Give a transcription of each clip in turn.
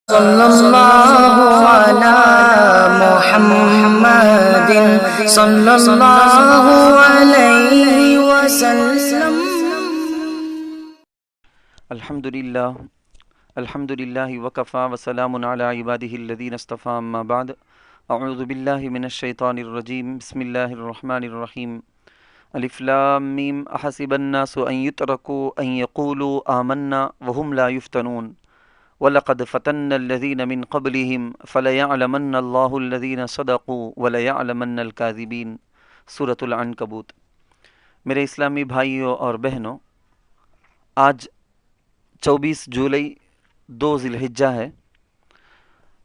صلی اللہ علی محمد صلی اللہ علیہ وسلم۔ الحمدللہ وکفا وسلام علی عبادہ الذین اصطفی، اما بعد، اعوذ باللہ من الشیطان الرجیم، بسم اللہ الرحمن الرحیم۔ الف لام میم، احسب الناس ان یترکوا ان یقولوا آمنا وهم لا یفتنون، وَلَقَدْ فَتَنَّ الَّذِينَ مِن قَبْلِهِمْ فَلَيَعْلَمَنَّ اللَّهُ الَّذِينَ صَدَقُوا وَلَيَعْلَمَنَّ الْكَاذِبِينَ۔ سورۃ العنکبوت۔ میرے اسلامی بھائیوں اور بہنوں، آج 24 جولائی 2 ذی الحجہ ہے۔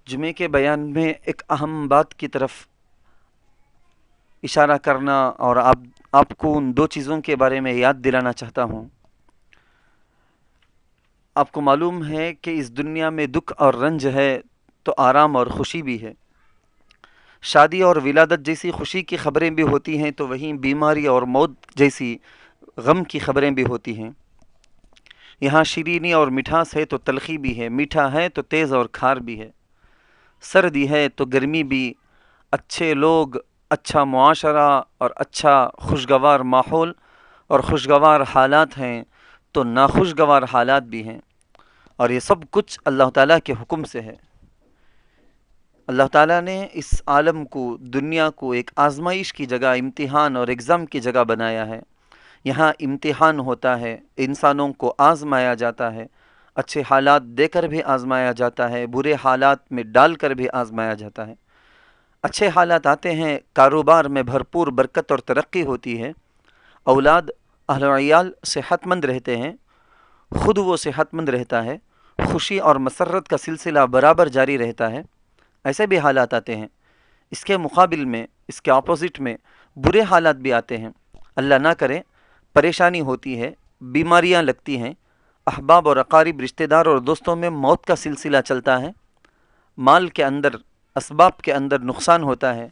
جمعے کے بیان میں ایک اہم بات کی طرف اشارہ کرنا اور آپ کو ان دو چیزوں کے بارے میں یاد دلانا چاہتا ہوں۔ آپ کو معلوم ہے کہ اس دنیا میں دکھ اور رنج ہے تو آرام اور خوشی بھی ہے۔ شادی اور ولادت جیسی خوشی کی خبریں بھی ہوتی ہیں تو وہیں بیماری اور موت جیسی غم کی خبریں بھی ہوتی ہیں۔ یہاں شیرینی اور مٹھاس ہے تو تلخی بھی ہے، میٹھا ہے تو تیز اور کھار بھی ہے، سردی ہے تو گرمی بھی، اچھے لوگ، اچھا معاشرہ اور اچھا خوشگوار ماحول اور خوشگوار حالات ہیں تو ناخوشگوار حالات بھی ہیں، اور یہ سب کچھ اللہ تعالیٰ کے حکم سے ہے۔ اللہ تعالیٰ نے اس عالم کو، دنیا کو ایک آزمائش کی جگہ، امتحان اور ایگزام کی جگہ بنایا ہے۔ یہاں امتحان ہوتا ہے، انسانوں کو آزمایا جاتا ہے، اچھے حالات دے کر بھی آزمایا جاتا ہے، برے حالات میں ڈال کر بھی آزمایا جاتا ہے۔ اچھے حالات آتے ہیں، کاروبار میں بھرپور برکت اور ترقی ہوتی ہے، اولاد، اہل و عیال صحت مند رہتے ہیں، خود وہ صحت مند رہتا ہے، خوشی اور مسرت کا سلسلہ برابر جاری رہتا ہے، ایسے بھی حالات آتے ہیں۔ اس کے مقابل میں، اس کے اپوزٹ میں برے حالات بھی آتے ہیں، اللہ نہ کرے پریشانی ہوتی ہے، بیماریاں لگتی ہیں، احباب اور اقارب، رشتہ دار اور دوستوں میں موت کا سلسلہ چلتا ہے، مال کے اندر، اسباب کے اندر نقصان ہوتا ہے،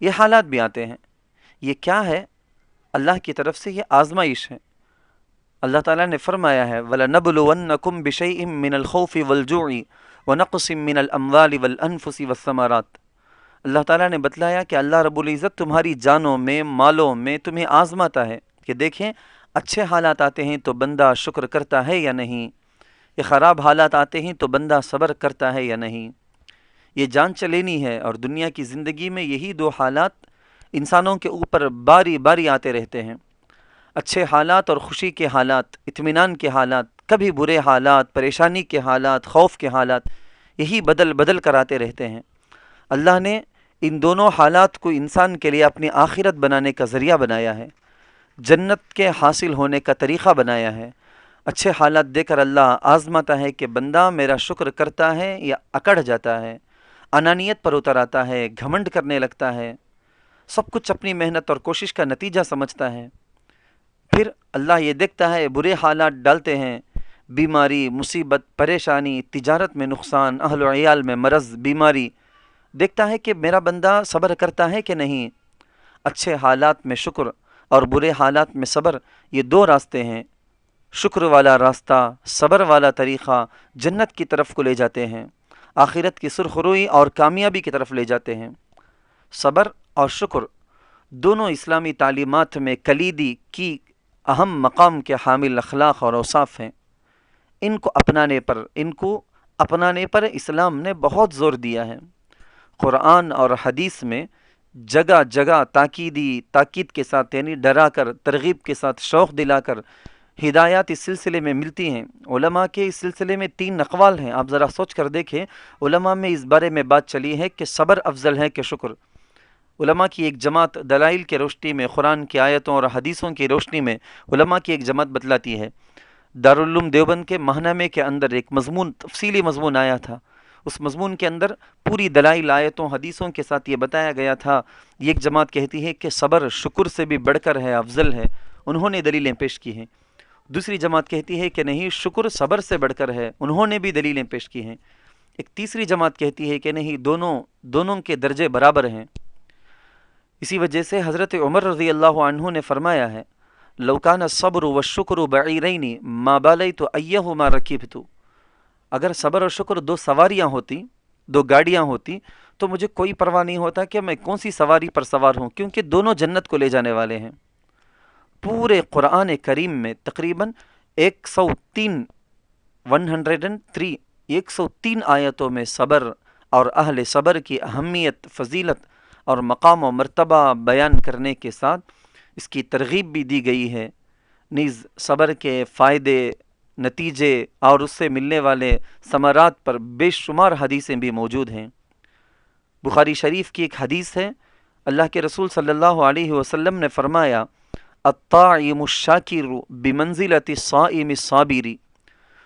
یہ حالات بھی آتے ہیں۔ یہ کیا ہے؟ اللہ کی طرف سے یہ آزمائش ہے۔ اللہ تعالیٰ نے فرمایا ہے وَلَنَبْلُوَنَّكُمْ بِشَيْءٍ مِّنَ الْخَوْفِ وَالْجُوعِ وَنَقْصٍ مِّنَ الْأَمْوَالِ وَالْأَنفُسِ وَالثَّمَرَاتِ۔ اللہ تعالیٰ نے بتلایا کہ اللہ رب العزت تمہاری جانوں میں، مالوں میں تمہیں آزماتا ہے کہ دیکھیں اچھے حالات آتے ہیں تو بندہ شکر کرتا ہے یا نہیں، یہ خراب حالات آتے ہیں تو بندہ صبر کرتا ہے یا نہیں۔ یہ جان چلینی ہے، اور دنیا کی زندگی میں یہی دو حالات انسانوں کے اوپر باری باری آتے رہتے ہیں۔ اچھے حالات اور خوشی کے حالات، اطمینان کے حالات، کبھی برے حالات، پریشانی کے حالات، خوف کے حالات، یہی بدل بدل کر آتے رہتے ہیں۔ اللہ نے ان دونوں حالات کو انسان کے لیے اپنی آخرت بنانے کا ذریعہ بنایا ہے، جنت کے حاصل ہونے کا طریقہ بنایا ہے۔ اچھے حالات دے کر اللہ آزماتا ہے کہ بندہ میرا شکر کرتا ہے یا اکڑ جاتا ہے، انانیت پر اتر آتا ہے، گھمنڈ کرنے لگتا ہے، سب کچھ اپنی محنت اور کوشش کا نتیجہ سمجھتا ہے۔ پھر اللہ یہ دیکھتا ہے برے حالات ڈالتے ہیں، بیماری، مصیبت، پریشانی، تجارت میں نقصان، اہل و عیال میں مرض، بیماری، دیکھتا ہے کہ میرا بندہ صبر کرتا ہے کہ نہیں۔ اچھے حالات میں شکر اور برے حالات میں صبر، یہ دو راستے ہیں۔ شکر والا راستہ، صبر والا طریقہ جنت کی طرف کو لے جاتے ہیں، آخرت کی سرخروئی اور کامیابی کی طرف لے جاتے ہیں۔ صبر اور شکر دونوں اسلامی تعلیمات میں کلیدی کی اہم مقام کے حامل اخلاق اور اوصاف ہیں۔ ان کو اپنانے پر اسلام نے بہت زور دیا ہے۔ قرآن اور حدیث میں جگہ جگہ تاکید کے ساتھ، یعنی ڈرا کر، ترغیب کے ساتھ، شوق دلا کر ہدایات اس سلسلے میں ملتی ہیں۔ علماء کے اس سلسلے میں 3 اقوال ہیں، آپ ذرا سوچ کر دیکھیں۔ علماء میں اس بارے میں بات چلی ہے کہ صبر افضل ہے کہ شکر۔ علماء کی ایک جماعت دلائل کی روشنی میں، قرآن کی آیتوں اور حدیثوں کی روشنی میں علماء کی ایک جماعت بتلاتی ہے۔ دارالعلوم دیوبند کے ماہنامے کے اندر ایک مضمون، تفصیلی مضمون آیا تھا۔ اس مضمون کے اندر پوری دلائل، آیتوں، حدیثوں کے ساتھ یہ بتایا گیا تھا۔ یہ ایک جماعت کہتی ہے کہ صبر شکر سے بھی بڑھ کر ہے، افضل ہے، انہوں نے دلیلیں پیش کی ہیں۔ دوسری جماعت کہتی ہے کہ نہیں، شکر صبر سے بڑھ کر ہے، انہوں نے بھی دلیلیں پیش کی ہیں۔ ایک تیسری جماعت کہتی ہے کہ نہیں، دونوں کے درجے برابر ہیں۔ اسی وجہ سے حضرت عمر رضی اللہ عنہ نے فرمایا ہے لو کان الصبر والشکر بعیرین ما بالیت ایہما رکبت۔ اگر صبر اور شکر دو سواریاں ہوتی، دو گاڑیاں ہوتی، تو مجھے کوئی پرواہ نہیں ہوتا کہ میں کون سی سواری پر سوار ہوں، کیونکہ دونوں جنت کو لے جانے والے ہیں۔ پورے قرآن کریم میں تقریباً 103 103 آیتوں میں صبر اور اہل صبر کی اہمیت، فضیلت اور مقام و مرتبہ بیان کرنے کے ساتھ اس کی ترغیب بھی دی گئی ہے۔ نیز صبر کے فائدے، نتیجے اور اس سے ملنے والے ثمرات پر بے شمار حدیثیں بھی موجود ہیں۔ بخاری شریف کی ایک حدیث ہے، اللہ کے رسول صلی اللہ علیہ وسلم نے فرمایا، الطاعم الشاکر بمنزلۃ الصائم الصابر،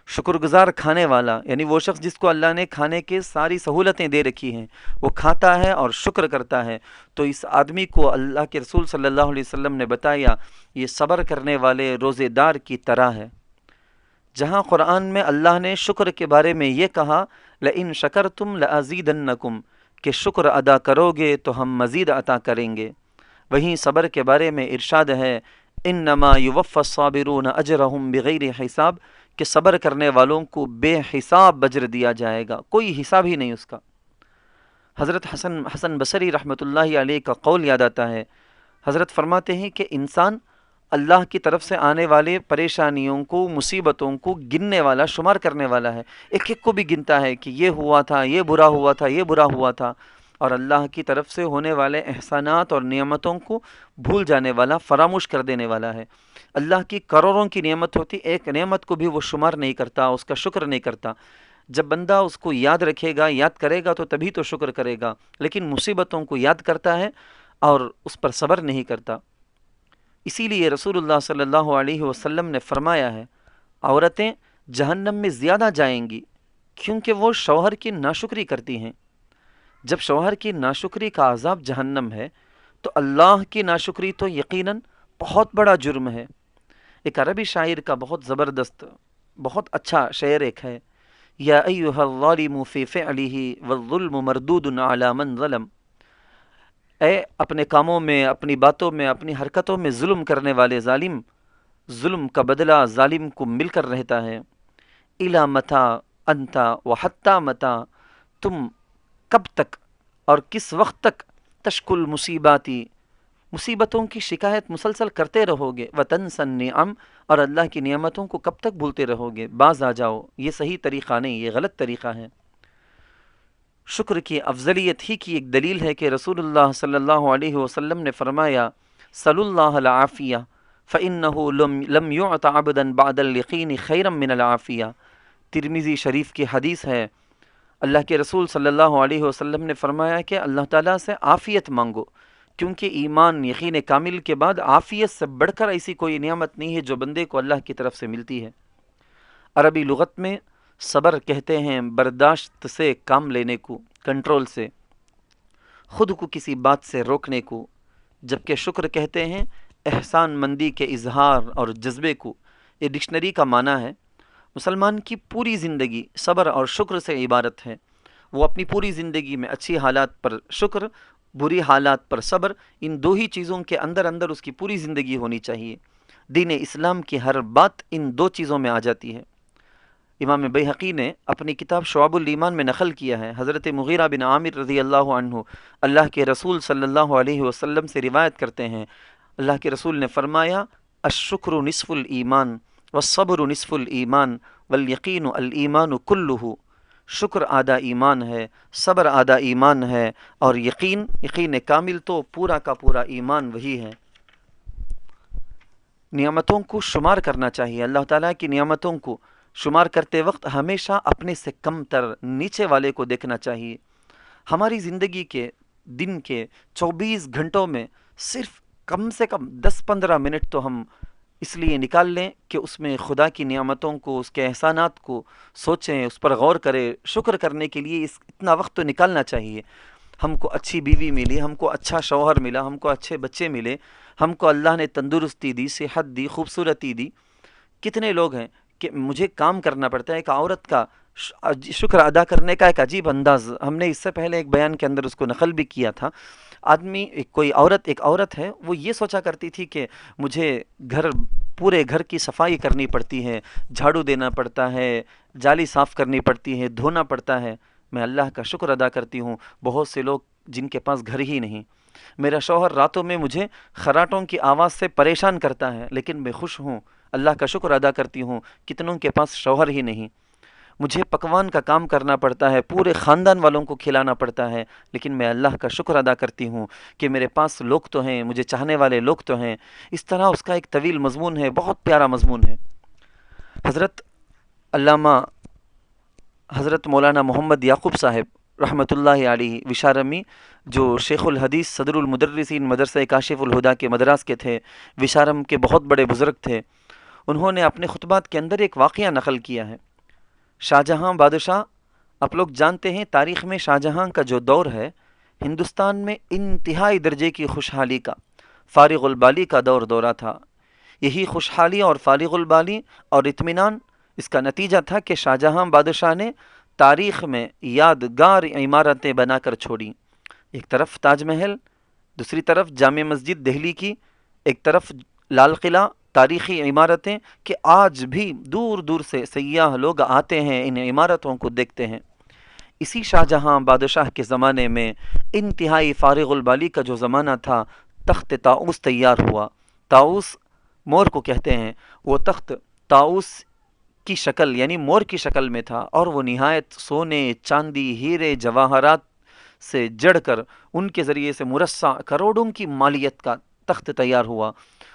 شکر گزار کھانے والا یعنی وہ شخص جس کو اللہ نے کھانے کے ساری سہولتیں دے رکھی ہیں، وہ کھاتا ہے اور شکر کرتا ہے، تو اس آدمی کو اللہ کے رسول صلی اللہ علیہ وسلم نے بتایا یہ صبر کرنے والے روزے دار کی طرح ہے۔ جہاں قرآن میں اللہ نے شکر کے بارے میں یہ کہا، لئن شکرتم لازیدنکم، کہ شکر ادا کرو گے تو ہم مزید عطا کریں گے، وہیں صبر کے بارے میں ارشاد ہے، انما یوفی الصابرون اجرہم بغیر حساب، کہ صبر کرنے والوں کو بے حساب اجر دیا جائے گا، کوئی حساب ہی نہیں اس کا۔ حضرت حسن بصری رحمۃ اللہ علیہ کا قول یاد آتا ہے، حضرت فرماتے ہیں کہ انسان اللہ کی طرف سے آنے والے پریشانیوں کو، مصیبتوں کو گننے والا، شمار کرنے والا ہے، ایک ایک کو بھی گنتا ہے کہ یہ ہوا تھا، یہ برا ہوا تھا، یہ برا ہوا تھا، اور اللہ کی طرف سے ہونے والے احسانات اور نعمتوں کو بھول جانے والا، فراموش کر دینے والا ہے۔ اللہ کی کروڑوں کی نعمت ہوتی، ایک نعمت کو بھی وہ شمار نہیں کرتا، اس کا شکر نہیں کرتا۔ جب بندہ اس کو یاد رکھے گا، یاد کرے گا تو تبھی تو شکر کرے گا، لیکن مصیبتوں کو یاد کرتا ہے اور اس پر صبر نہیں کرتا۔ اسی لیے رسول اللہ صلی اللہ علیہ وسلم نے فرمایا ہے، عورتیں جہنم میں زیادہ جائیں گی کیونکہ وہ شوہر کی ناشکری کرتی ہیں۔ جب شوہر کی ناشکری کا عذاب جہنم ہے تو اللہ کی ناشکری تو یقیناً بہت بڑا جرم ہے۔ ایک عربی شاعر کا بہت زبردست، بہت اچھا شعر ایک ہے، یا ایھا الظالم فی فعلہ والظلم مردود علی من ظلم، اے اپنے کاموں میں، اپنی باتوں میں، اپنی حرکتوں میں ظلم کرنے والے ظالم، ظلم کا بدلہ ظالم کو مل کر رہتا ہے۔ الی متی انت وحتی متی، تم کب تک اور کس وقت تک، تشکل مصیباتی، مصیبتوں کی شکایت مسلسل کرتے رہو گے، وتنسی النعم، اور اللہ کی نعمتوں کو کب تک بھولتے رہو گے، باز آ جاؤ، یہ صحیح طریقہ نہیں، یہ غلط طریقہ ہے۔ شکر کی افضلیت ہی کی ایک دلیل ہے کہ رسول اللہ صلی اللہ علیہ وسلم نے فرمایا، صلی اللہ العافیہ فإنہ لم یعط عبدا بعد الیقین خیرا من العافیہ۔ ترمذی شریف کی حدیث ہے، اللہ کے رسول صلی اللہ علیہ وسلم نے فرمایا کہ اللہ تعالیٰ سے عافیت مانگو، کیونکہ ایمان یقین کامل کے بعد عافیت سے بڑھ کر ایسی کوئی نعمت نہیں ہے جو بندے کو اللہ کی طرف سے ملتی ہے۔ عربی لغت میں صبر کہتے ہیں برداشت سے کام لینے کو، کنٹرول سے، خود کو کسی بات سے روکنے کو، جبکہ شکر کہتے ہیں احسان مندی کے اظہار اور جذبے کو۔ یہ ڈکشنری کا معنی ہے۔ مسلمان کی پوری زندگی صبر اور شکر سے عبارت ہے۔ وہ اپنی پوری زندگی میں اچھی حالات پر شکر، بری حالات پر صبر، ان دو ہی چیزوں کے اندر اندر اس کی پوری زندگی ہونی چاہیے۔ دین اسلام کی ہر بات ان دو چیزوں میں آ جاتی ہے۔ امام بیہقی نے اپنی کتاب شعب الایمان میں نقل کیا ہے، حضرت مغیرہ بن عامر رضی اللہ عنہ اللہ کے رسول صلی اللہ علیہ وسلم سے روایت کرتے ہیں، اللہ کے رسول نے فرمایا، الشکر نصف الایمان والصبر نصف الایمان والیقین الایمان کلہ، شکر آدھا ایمان ہے، صبر آدھا ایمان ہے، اور یقین کامل تو پورا کا پورا ایمان وہی ہے۔ نعمتوں کو شمار کرنا چاہیے، اللہ تعالیٰ کی نعمتوں کو شمار کرتے وقت ہمیشہ اپنے سے کم تر، نیچے والے کو دیکھنا چاہیے۔ ہماری زندگی کے دن کے 24 گھنٹوں میں صرف کم سے کم 10-15 منٹ تو ہم اس لیے نکال لیں کہ اس میں خدا کی نعمتوں کو، اس کے احسانات کو سوچیں، اس پر غور کریں۔ شکر کرنے کے لیے اتنا وقت تو نکالنا چاہیے۔ ہم کو اچھی بیوی ملی، ہم کو اچھا شوہر ملا، ہم کو اچھے بچے ملے، ہم کو اللہ نے تندرستی دی، صحت دی، خوبصورتی دی۔ کتنے لوگ ہیں کہ مجھے کام کرنا پڑتا ہے، ایک عورت کا شکر ادا کرنے کا ایک عجیب انداز، ہم نے اس سے پہلے ایک بیان کے اندر اس کو نقل بھی کیا تھا۔ آدمی ایک عورت ہے، وہ یہ سوچا کرتی تھی کہ مجھے گھر پورے گھر کی صفائی کرنی پڑتی ہے، جھاڑو دینا پڑتا ہے، جالی صاف کرنی پڑتی ہے، دھونا پڑتا ہے، میں اللہ کا شکر ادا کرتی ہوں۔ بہت سے لوگ جن کے پاس گھر ہی نہیں، میرا شوہر راتوں میں مجھے خراٹوں کی آواز سے پریشان کرتا ہے، لیکن میں خوش ہوں، اللہ کا شکر ادا کرتی ہوں۔ کتنوں کے پاس شوہر ہی نہیں، مجھے پکوان کا کام کرنا پڑتا ہے، پورے خاندان والوں کو کھلانا پڑتا ہے، لیکن میں اللہ کا شکر ادا کرتی ہوں کہ میرے پاس لوگ تو ہیں، مجھے چاہنے والے لوگ تو ہیں۔ اس طرح اس کا ایک طویل مضمون ہے، بہت پیارا مضمون ہے۔ حضرت علامہ حضرت مولانا محمد یعقوب صاحب رحمۃ اللہ علیہ وشارمی، جو شیخ الحدیث صدر المدرسین مدرسہ کاشف الہدا کے مدراس کے تھے، وشارم کے بہت بڑے بزرگ تھے، انہوں نے اپنے خطبات کے اندر ایک واقعہ نقل کیا ہے۔ شاہ جہاں بادشاہ، آپ لوگ جانتے ہیں تاریخ میں شاہ جہاں کا جو دور ہے ہندوستان میں انتہائی درجے کی خوشحالی کا، فارغ البالی کا دورہ تھا۔ یہی خوشحالی اور فارغ البالی اور اطمینان، اس کا نتیجہ تھا کہ شاہ جہاں بادشاہ نے تاریخ میں یادگار عمارتیں بنا کر چھوڑیں۔ ایک طرف تاج محل، دوسری طرف جامع مسجد دہلی کی، ایک طرف لال قلعہ، تاریخی عمارتیں کہ آج بھی دور دور سے سیاح لوگ آتے ہیں، ان عمارتوں کو دیکھتے ہیں۔ اسی شاہ جہاں بادشاہ کے زمانے میں انتہائی فارغ البالی کا جو زمانہ تھا، تخت طاؤس تیار ہوا۔ طاؤس مور کو کہتے ہیں، وہ تخت طاؤس کی شکل یعنی مور کی شکل میں تھا، اور وہ نہایت سونے، چاندی، ہیرے، جواہرات سے جڑ کر ان کے ذریعے سے مرصع کروڑوں کی مالیت کا تخت تیار ہوا۔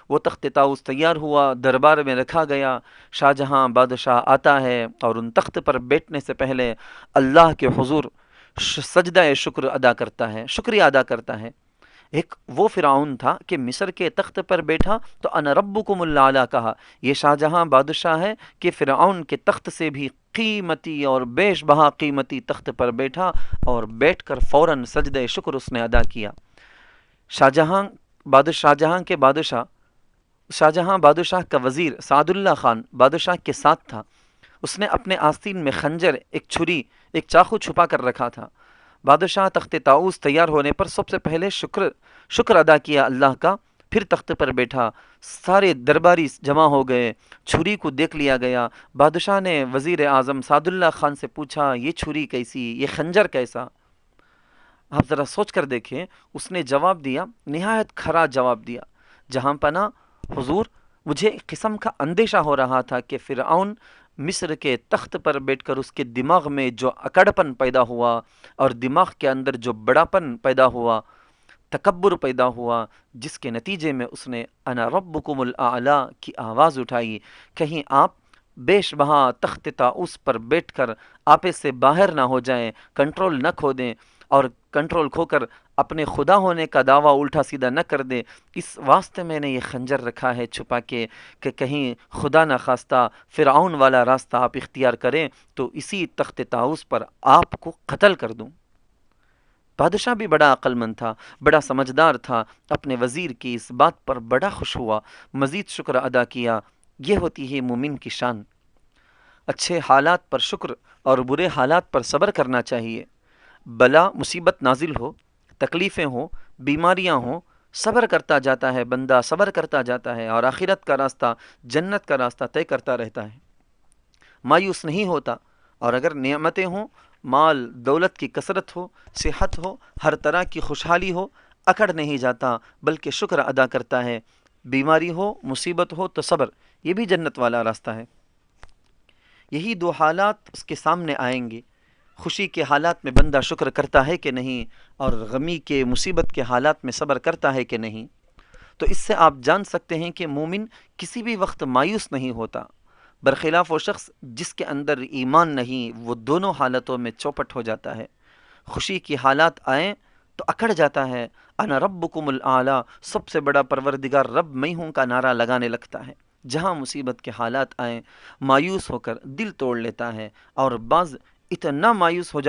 وہ تخت طاؤس تیار ہوا، دربار میں رکھا گیا، شاہ جہاں بادشاہ آتا ہے اور ان تخت پر بیٹھنے سے پہلے اللہ کے حضور سجدہ شکر ادا کرتا ہے، شکریہ ادا کرتا ہے۔ ایک وہ فرعون تھا کہ مصر کے تخت پر بیٹھا تو انا ربکم الاعلی کہا، یہ شاہ جہاں بادشاہ ہے کہ فرعون کے تخت سے بھی قیمتی اور بیش بہا قیمتی تخت پر بیٹھا، اور بیٹھ کر فوراً سجدہ شکر اس نے ادا کیا۔ شاہ جہاں بادشاہ کا وزیر سعد اللہ خان بادشاہ کے ساتھ تھا۔ اس نے اپنے آستین میں خنجر، ایک چھری، ایک چاقو چھپا کر رکھا تھا۔ بادشاہ تخت طاؤس تیار ہونے پر سب سے پہلے شکر ادا کیا اللہ کا، پھر تخت پر بیٹھا، سارے درباری جمع ہو گئے، چھری کو دیکھ لیا گیا۔ بادشاہ نے وزیر اعظم سعد اللہ خان سے پوچھا، یہ چھری کیسی، یہ خنجر کیسا؟ آپ ذرا سوچ کر دیکھیں، اس نے جواب دیا، نہایت کھرا جواب دیا، جہاں پناہ حضور، مجھے ایک قسم کا اندیشہ ہو رہا تھا کہ فرعون مصر کے تخت پر بیٹھ کر اس کے دماغ میں جو اکڑپن پیدا ہوا اور دماغ کے اندر جو بڑاپن پیدا ہوا، تکبر پیدا ہوا، جس کے نتیجے میں اس نے انا ربکم الاعلی کی آواز اٹھائی، کہیں آپ بیش بہا تخت طاؤس پر بیٹھ کر آپے سے باہر نہ ہو جائیں، کنٹرول نہ کھو دیں، اور کنٹرول کھو کر اپنے خدا ہونے کا دعویٰ الٹا سیدھا نہ کر دے۔ اس واسطے میں نے یہ خنجر رکھا ہے چھپا کے کہ کہیں خدا نہ خواستہ فرعون والا راستہ آپ اختیار کریں تو اسی تخت طاؤس پر آپ کو قتل کر دوں۔ بادشاہ بھی بڑا عقل مند تھا، بڑا سمجھدار تھا، اپنے وزیر کی اس بات پر بڑا خوش ہوا، مزید شکر ادا کیا۔ یہ ہوتی ہے مومن کی شان۔ اچھے حالات پر شکر اور برے حالات پر صبر کرنا چاہیے۔ بلا مصیبت نازل ہو، تکلیفیں ہوں، بیماریاں ہوں، صبر کرتا جاتا ہے بندہ، صبر کرتا جاتا ہے، اور آخرت کا راستہ، جنت کا راستہ طے کرتا رہتا ہے، مایوس نہیں ہوتا۔ اور اگر نعمتیں ہوں، مال دولت کی کثرت ہو، صحت ہو، ہر طرح کی خوشحالی ہو، اکڑ نہیں جاتا بلکہ شکر ادا کرتا ہے۔ بیماری ہو، مصیبت ہو تو صبر، یہ بھی جنت والا راستہ ہے۔ یہی دو حالات اس کے سامنے آئیں گے، خوشی کے حالات میں بندہ شکر کرتا ہے کہ نہیں، اور غمی کے، مصیبت کے حالات میں صبر کرتا ہے کہ نہیں۔ تو اس سے آپ جان سکتے ہیں کہ مومن کسی بھی وقت مایوس نہیں ہوتا، برخلاف وہ شخص جس کے اندر ایمان نہیں، وہ دونوں حالتوں میں چوپٹ ہو جاتا ہے۔ خوشی کی حالات آئیں تو اکڑ جاتا ہے، انا ربکم الاعلی، سب سے بڑا پروردگار رب میں ہوں کا نعرہ لگانے لگتا ہے۔ جہاں مصیبت کے حالات آئیں، مایوس ہو کر دل توڑ لیتا ہے، اور بعض اتنا مایوس ہو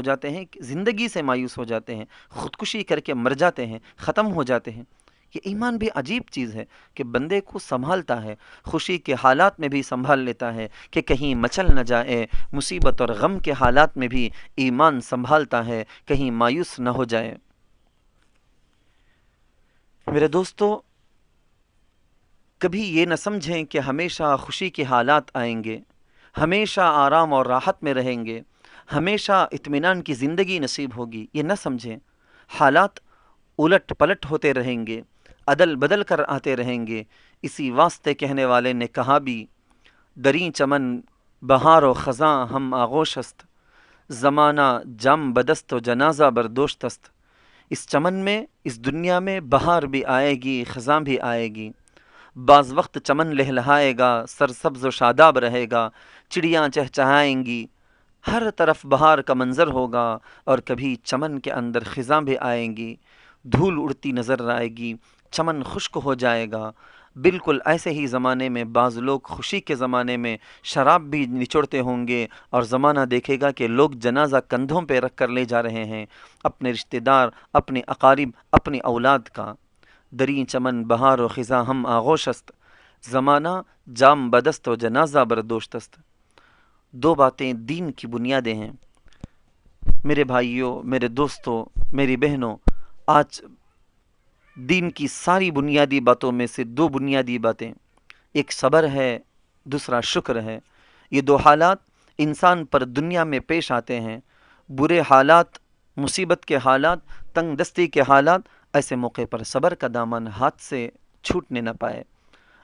جاتے ہیں کہ زندگی سے مایوس ہو جاتے ہیں، خودکشی کر کے مر جاتے ہیں، ختم ہو جاتے ہیں۔ یہ ایمان بھی عجیب چیز ہے کہ بندے کو سنبھالتا ہے، خوشی کے حالات میں بھی سنبھال لیتا ہے کہ کہیں مچل نہ جائے، مصیبت اور غم کے حالات میں بھی ایمان سنبھالتا ہے کہیں مایوس نہ ہو جائے۔ میرے دوستو، کبھی یہ نہ سمجھیں کہ ہمیشہ خوشی کے حالات آئیں گے، ہمیشہ آرام اور راحت میں رہیں گے، ہمیشہ اطمینان کی زندگی نصیب ہوگی، یہ نہ سمجھیں۔ حالات الٹ پلٹ ہوتے رہیں گے، عدل بدل کر آتے رہیں گے۔ اسی واسطے کہنے والے نے کہا بھی، دریں چمن بہار و خزاں ہم آغوش است، زمانہ جام بدست و جنازہ بردوشت است۔ اس چمن میں، اس دنیا میں بہار بھی آئے گی، خزاں بھی آئے گی، بعض وقت چمن لہلہائے گا، سرسبز و شاداب رہے گا، چڑیاں چہچہائیں گی، ہر طرف بہار کا منظر ہوگا، اور کبھی چمن کے اندر خزاں بھی آئیں گی، دھول اڑتی نظر آئے گی، چمن خشک ہو جائے گا۔ بالکل ایسے ہی زمانے میں بعض لوگ خوشی کے زمانے میں شراب بھی نچوڑتے ہوں گے، اور زمانہ دیکھے گا کہ لوگ جنازہ کندھوں پہ رکھ کر لے جا رہے ہیں، اپنے رشتہ دار، اپنے اقارب، اپنی اولاد کا۔ دریں چمن بہار و خزاں ہم آغوش است، زمانہ جام بدست و جنازہ بردوشت است۔ دو باتیں دین کی بنیادیں ہیں۔ میرے بھائیوں، میرے دوستوں، میری بہنوں، آج دین کی ساری بنیادی باتوں میں سے دو بنیادی باتیں، ایک صبر ہے، دوسرا شکر ہے۔ یہ دو حالات انسان پر دنیا میں پیش آتے ہیں، برے حالات، مصیبت کے حالات، تنگ دستی کے حالات، ایسے موقع پر صبر کا دامن ہاتھ سے چھوٹنے نہ پائے،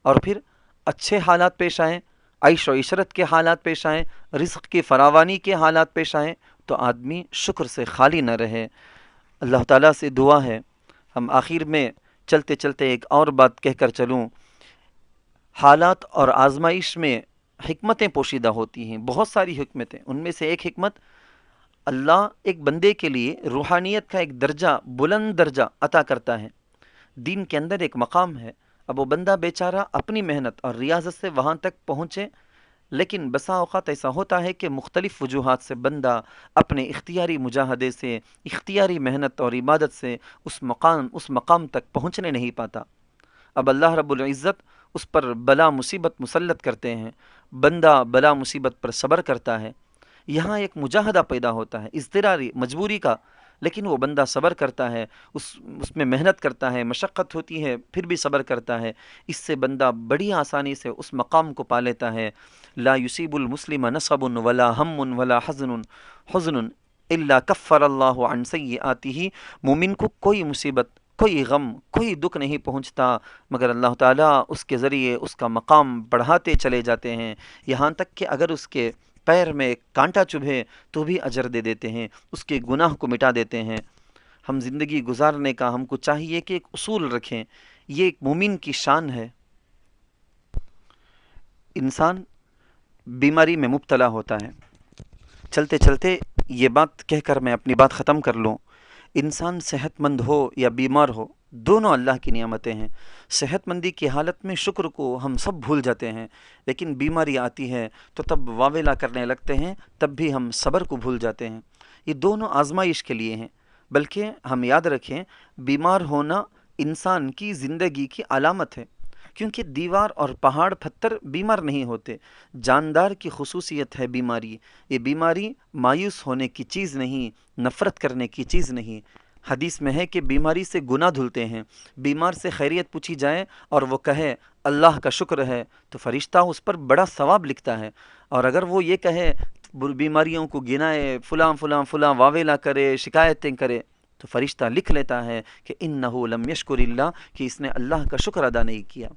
اور پھر اچھے حالات پیش آئیں، عیش و عشرت کے حالات پیش آئیں، رزق کی فراوانی کے حالات پیش آئیں، تو آدمی شکر سے خالی نہ رہے۔ اللہ تعالیٰ سے دعا ہے، ہم آخر میں چلتے چلتے ایک اور بات کہہ کر چلوں، حالات اور آزمائش میں حکمتیں پوشیدہ ہوتی ہیں، بہت ساری حکمتیں۔ ان میں سے ایک حکمت، اللہ ایک بندے کے لیے روحانیت کا ایک درجہ، بلند درجہ عطا کرتا ہے، دین کے اندر ایک مقام ہے۔ اب وہ بندہ بیچارہ اپنی محنت اور ریاضت سے وہاں تک پہنچے، لیکن بسا اوقات ایسا ہوتا ہے کہ مختلف وجوہات سے بندہ اپنے اختیاری مجاہدے سے، اختیاری محنت اور عبادت سے اس مقام تک پہنچنے نہیں پاتا۔ اب اللہ رب العزت اس پر بلا مصیبت مسلط کرتے ہیں، بندہ بلا مصیبت پر صبر کرتا ہے، یہاں ایک مجاہدہ پیدا ہوتا ہے، اضطراری، مجبوری کا، لیکن وہ بندہ صبر کرتا ہے، اس میں محنت کرتا ہے، مشقت ہوتی ہے، پھر بھی صبر کرتا ہے، اس سے بندہ بڑی آسانی سے اس مقام کو پا لیتا ہے۔ لا یصیب المسلم نصب ولا ہم ولا حزن الا کفر اللہ عن سیئاتہ، مومن کو کوئی مصیبت، کوئی غم، کوئی دکھ نہیں پہنچتا مگر اللہ تعالیٰ اس کے ذریعے اس کا مقام بڑھاتے چلے جاتے ہیں، یہاں تک کہ اگر اس کے پیر میں کانٹا چبھے تو بھی اجر دے دیتے ہیں، اس کے گناہ کو مٹا دیتے ہیں۔ ہم زندگی گزارنے کا ہم کو چاہیے کہ ایک اصول رکھیں، یہ ایک مومن کی شان ہے۔ انسان بیماری میں مبتلا ہوتا ہے، چلتے چلتے یہ بات کہہ کر میں اپنی بات ختم کر لوں، انسان صحت مند ہو یا بیمار ہو، دونوں اللہ کی نعمتیں ہیں۔ صحت مندی کی حالت میں شکر کو ہم سب بھول جاتے ہیں، لیکن بیماری آتی ہے تو تب واویلا کرنے لگتے ہیں، تب بھی ہم صبر کو بھول جاتے ہیں۔ یہ دونوں آزمائش کے لیے ہیں، بلکہ ہم یاد رکھیں بیمار ہونا انسان کی زندگی کی علامت ہے، کیونکہ دیوار اور پہاڑ پتھر بیمار نہیں ہوتے، جاندار کی خصوصیت ہے بیماری۔ یہ بیماری مایوس ہونے کی چیز نہیں، نفرت کرنے کی چیز نہیں۔ حدیث میں ہے کہ بیماری سے گناہ دھلتے ہیں، بیمار سے خیریت پوچھی جائے اور وہ کہے اللہ کا شکر ہے تو فرشتہ اس پر بڑا ثواب لکھتا ہے، اور اگر وہ یہ کہے بیماریوں کو گنائے، فلاں فلاں فلاں واویلا کرے، شکایتیں کرے، تو فرشتہ لکھ لیتا ہے کہ انہ لم یشکر اللہ، کہ اس نے اللہ کا شکر ادا نہیں کیا۔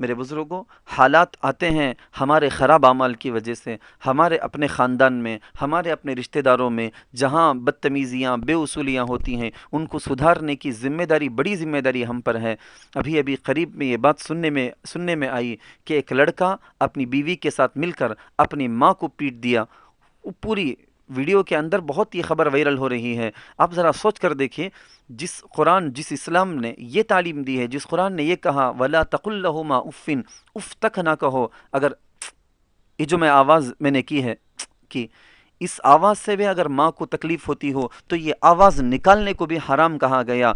میرے بزرگوں، حالات آتے ہیں ہمارے خراب اعمال کی وجہ سے، ہمارے اپنے خاندان میں، ہمارے اپنے رشتہ داروں میں جہاں بدتمیزیاں، بے اصولیاں ہوتی ہیں، ان کو سدھارنے کی ذمہ داری، بڑی ذمہ داری ہم پر ہے۔ ابھی قریب میں یہ بات سننے میں آئی کہ ایک لڑکا اپنی بیوی کے ساتھ مل کر اپنی ماں کو پیٹ دیا۔ پوری ویڈیو کے اندر بہت یہ خبر وائرل ہو رہی ہے۔ آپ ذرا سوچ کر دیکھیں، جس اسلام نے یہ تعلیم دی ہے، جس قرآن نے یہ کہا وَلَا تَقُلْ لَهُمَا اُفٍّ، اف تک نہ کہو، اگر یہ جو آواز میں نے کی ہے کہ اس آواز سے بھی اگر ماں کو تکلیف ہوتی ہو تو یہ آواز نکالنے کو بھی حرام کہا گیا۔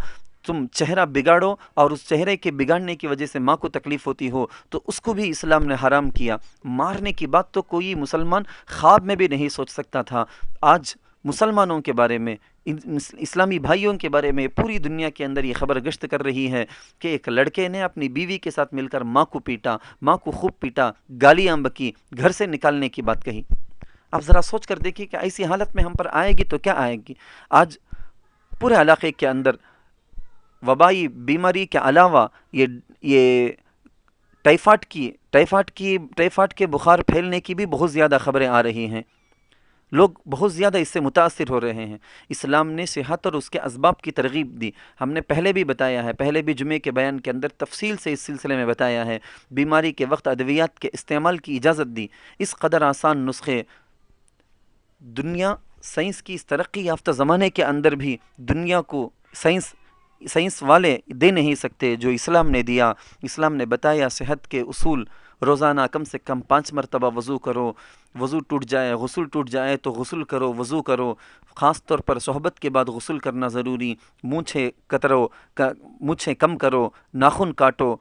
تم چہرہ بگاڑو اور اس چہرے کے بگاڑنے کی وجہ سے ماں کو تکلیف ہوتی ہو تو اس کو بھی اسلام نے حرام کیا۔ مارنے کی بات تو کوئی مسلمان خواب میں بھی نہیں سوچ سکتا تھا۔ آج مسلمانوں کے بارے میں، اسلامی بھائیوں کے بارے میں پوری دنیا کے اندر یہ خبر گشت کر رہی ہے کہ ایک لڑکے نے اپنی بیوی کے ساتھ مل کر ماں کو پیٹا، ماں کو خوب پیٹا، گالیاں بکی، گھر سے نکالنے کی بات کہی۔ آپ ذرا سوچ کر دیکھیے کہ ایسی حالت میں ہم پر آئے گی تو کیا آئے گی۔ آج پورے علاقے کے اندر وبائی بیماری کے علاوہ یہ ٹائیفائڈ کے بخار پھیلنے کی بھی بہت زیادہ خبریں آ رہی ہیں، لوگ بہت زیادہ اس سے متاثر ہو رہے ہیں۔ اسلام نے صحت اور اس کے اسباب کی ترغیب دی، ہم نے پہلے بھی بتایا ہے، پہلے بھی جمعے کے بیان کے اندر تفصیل سے اس سلسلے میں بتایا ہے، بیماری کے وقت ادویات کے استعمال کی اجازت دی۔ اس قدر آسان نسخے دنیا سائنس کی اس ترقی یافتہ زمانے کے اندر بھی دنیا کو سائنس والے دے نہیں سکتے جو اسلام نے دیا۔ اسلام نے بتایا صحت کے اصول، روزانہ کم سے کم 5 مرتبہ وضو کرو، وضو ٹوٹ جائے، غسل ٹوٹ جائے تو غسل کرو، وضو کرو، خاص طور پر صحبت کے بعد غسل کرنا ضروری، مونچھیں کم کرو، ناخن کاٹو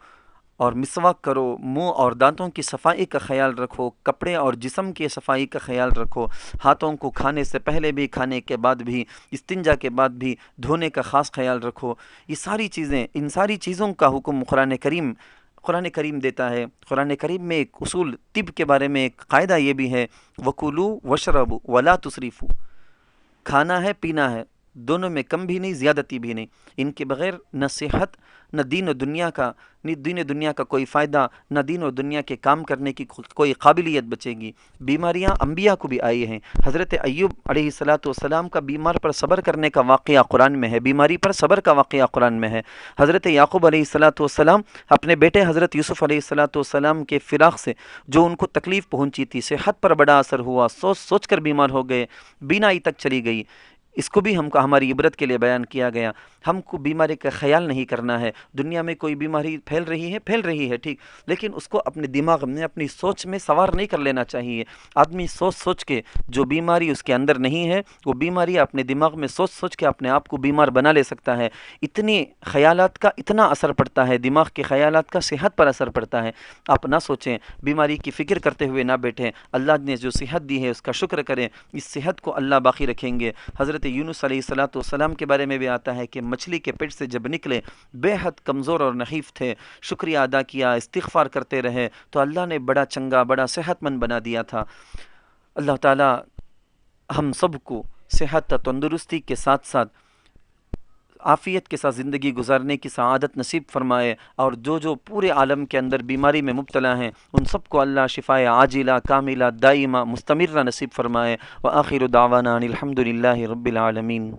اور مسواک کرو، منہ اور دانتوں کی صفائی کا خیال رکھو، کپڑے اور جسم کی صفائی کا خیال رکھو، ہاتھوں کو کھانے سے پہلے بھی، کھانے کے بعد بھی، استنجا کے بعد بھی دھونے کا خاص خیال رکھو۔ یہ ساری چیزیں، ان ساری چیزوں کا حکم قرآن کریم دیتا ہے۔ قرآن کریم میں ایک اصول طب کے بارے میں ایک قاعدہ یہ بھی ہے، وَكُلُوا وَاشْرَبُوا وَلَا تُسْرِفُوا، کھانا ہے پینا ہے، دونوں میں کم بھی نہیں زیادتی بھی نہیں، ان کے بغیر نہ صحت، نہ دین و دنیا کا کوئی فائدہ، نہ دین و دنیا کے کام کرنے کی کوئی قابلیت بچے گی۔ بیماریاں انبیاء کو بھی آئی ہیں، حضرت ایوب علیہ السلام کا بیمار پر صبر کرنے کا واقعہ قرآن میں ہے، بیماری پر صبر کا واقعہ قرآن میں ہے۔ حضرت یعقوب علیہ السلام اپنے بیٹے حضرت یوسف علیہ السلام کے فراق سے جو ان کو تکلیف پہنچی تھی، صحت پر بڑا اثر ہوا، سوچ کر بیمار ہو گئے، بینائی تک چلی گئی۔ اس کو بھی ہماری عبرت کے لیے بیان کیا گیا۔ ہم کو بیماری کا خیال نہیں کرنا ہے، دنیا میں کوئی بیماری پھیل رہی ہے ٹھیک، لیکن اس کو اپنے دماغ میں، اپنی سوچ میں سوار نہیں کر لینا چاہیے۔ آدمی سوچ کے جو بیماری اس کے اندر نہیں ہے، وہ بیماری اپنے دماغ میں سوچ کے اپنے آپ کو بیمار بنا لے سکتا ہے۔ اتنی خیالات کا اتنا اثر پڑتا ہے، دماغ کے خیالات کا صحت پر اثر پڑتا ہے۔ آپ نہ سوچیں، بیماری کی فکر کرتے ہوئے نہ بیٹھیں، اللہ نے جو صحت دی ہے اس کا شکر کریں، اس صحت کو اللہ باقی رکھیں گے۔ حضرت یونس علیہ السلام کے بارے میں بھی آتا ہے کہ مچھلی کے پیٹ سے جب نکلے بے حد کمزور اور نحیف تھے، شکریہ ادا کیا، استغفار کرتے رہے تو اللہ نے بڑا چنگا، بڑا صحت مند بنا دیا تھا۔ اللہ تعالی ہم سب کو صحت، تندرستی کے ساتھ ساتھ عافیت کے ساتھ زندگی گزارنے کی سعادت نصیب فرمائے، اور جو پورے عالم کے اندر بیماری میں مبتلا ہیں ان سب کو اللہ شفائے عاجلہ، کاملہ، دائمہ، مستمرہ نصیب فرمائے۔ وآخر دعوانا ان الحمد للہ رب العالمین۔